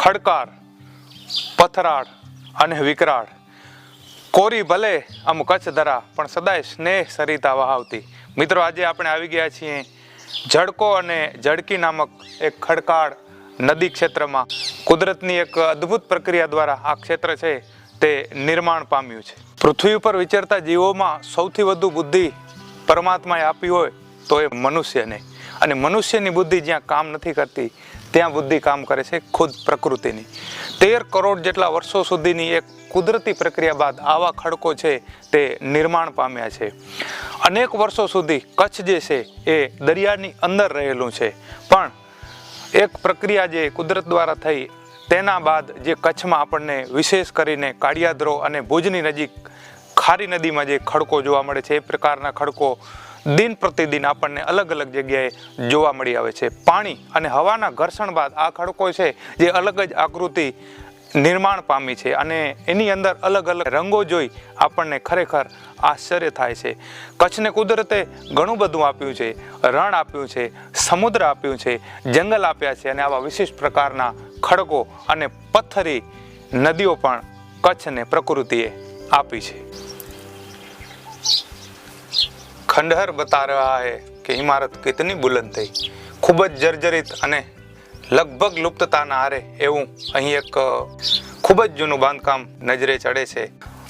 ખડકાર, પથરાળ અને વિકરાળ, કોરી ભલે આમ કચ્છ ધરા પણ સદાય સ્નેહ સરિતા વહાવતી. મિત્રો, આજે આપણે આવી ગયા છીએ જડકો અને જડકી નામક એક ખડકાળ નદી ક્ષેત્રમાં. કુદરતની એક અદ્ભુત પ્રક્રિયા દ્વારા આ ક્ષેત્ર છે તે નિર્માણ પામ્યું છે. પૃથ્વી ઉપર વિચરતા જીવોમાં સૌથી વધુ બુદ્ધિ પરમાત્માએ આપી હોય તો એ મનુષ્યને, અને મનુષ્યની બુદ્ધિ જ્યાં કામ નથી કરતી ત્યાં બુદ્ધિ કામ કરે છે ખુદ પ્રકૃતિની. 13 કરોડ જેટલા વર્ષો સુધીની એક કુદરતી પ્રક્રિયા બાદ આવા ખડકો છે તે નિર્માણ પામ્યા છે. અનેક વર્ષો સુધી કચ્છ જે છે એ દરિયાની અંદર રહેલું છે, પણ એક પ્રક્રિયા જે કુદરત દ્વારા થઈ તેના બાદ જે કચ્છમાં આપણને વિશેષ કરીને કાળિયાદરો અને ભુજની નજીક ખારી નદીમાં જે ખડકો જોવા મળે છે, એ પ્રકારના ખડકો દિન પ્રતિદિન આપણને અલગ અલગ જગ્યાએ જોવા મળી આવે છે. પાણી અને હવાના ઘર્ષણ બાદ આ ખડકો છે જે અલગ જ આકૃતિ નિર્માણ પામી છે, અને એની અંદર અલગ અલગ રંગો જોઈ આપણને ખરેખર આશ્ચર્ય થાય છે. કચ્છને કુદરતે ઘણું બધું આપ્યું છે. રણ આપ્યું છે, સમુદ્ર આપ્યું છે, જંગલ આપ્યા છે, અને આવા વિશિષ્ટ પ્રકારના ખડકો અને પથ્થરી નદીઓ પણ કચ્છને પ્રકૃતિએ આપી છે. ખંડહર બતા રહા હૈ કે ઇમારત કિતની બુલંદ થઈ. ખૂબ જ જર્જરિત અને લગભગ લુપ્તતાના આરે એવું અહીં એક ખૂબ જ જૂનું બાંધકામ નજરે ચડે છે.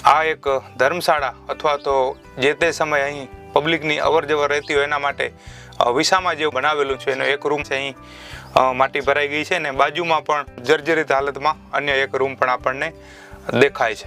આ એક ધર્મશાળા અથવા તો જે તે સમયે અહીં પબ્લિકની અવર જવર રહેતી હોય એના માટે વિસામા જેવું બનાવેલું છે. એનો એક રૂમ છે, અહીં માટી ભરાઈ ગઈ છે, ને બાજુમાં પણ જર્જરિત હાલતમાં અન્ય એક રૂમ પણ આપણને દેખાય છે.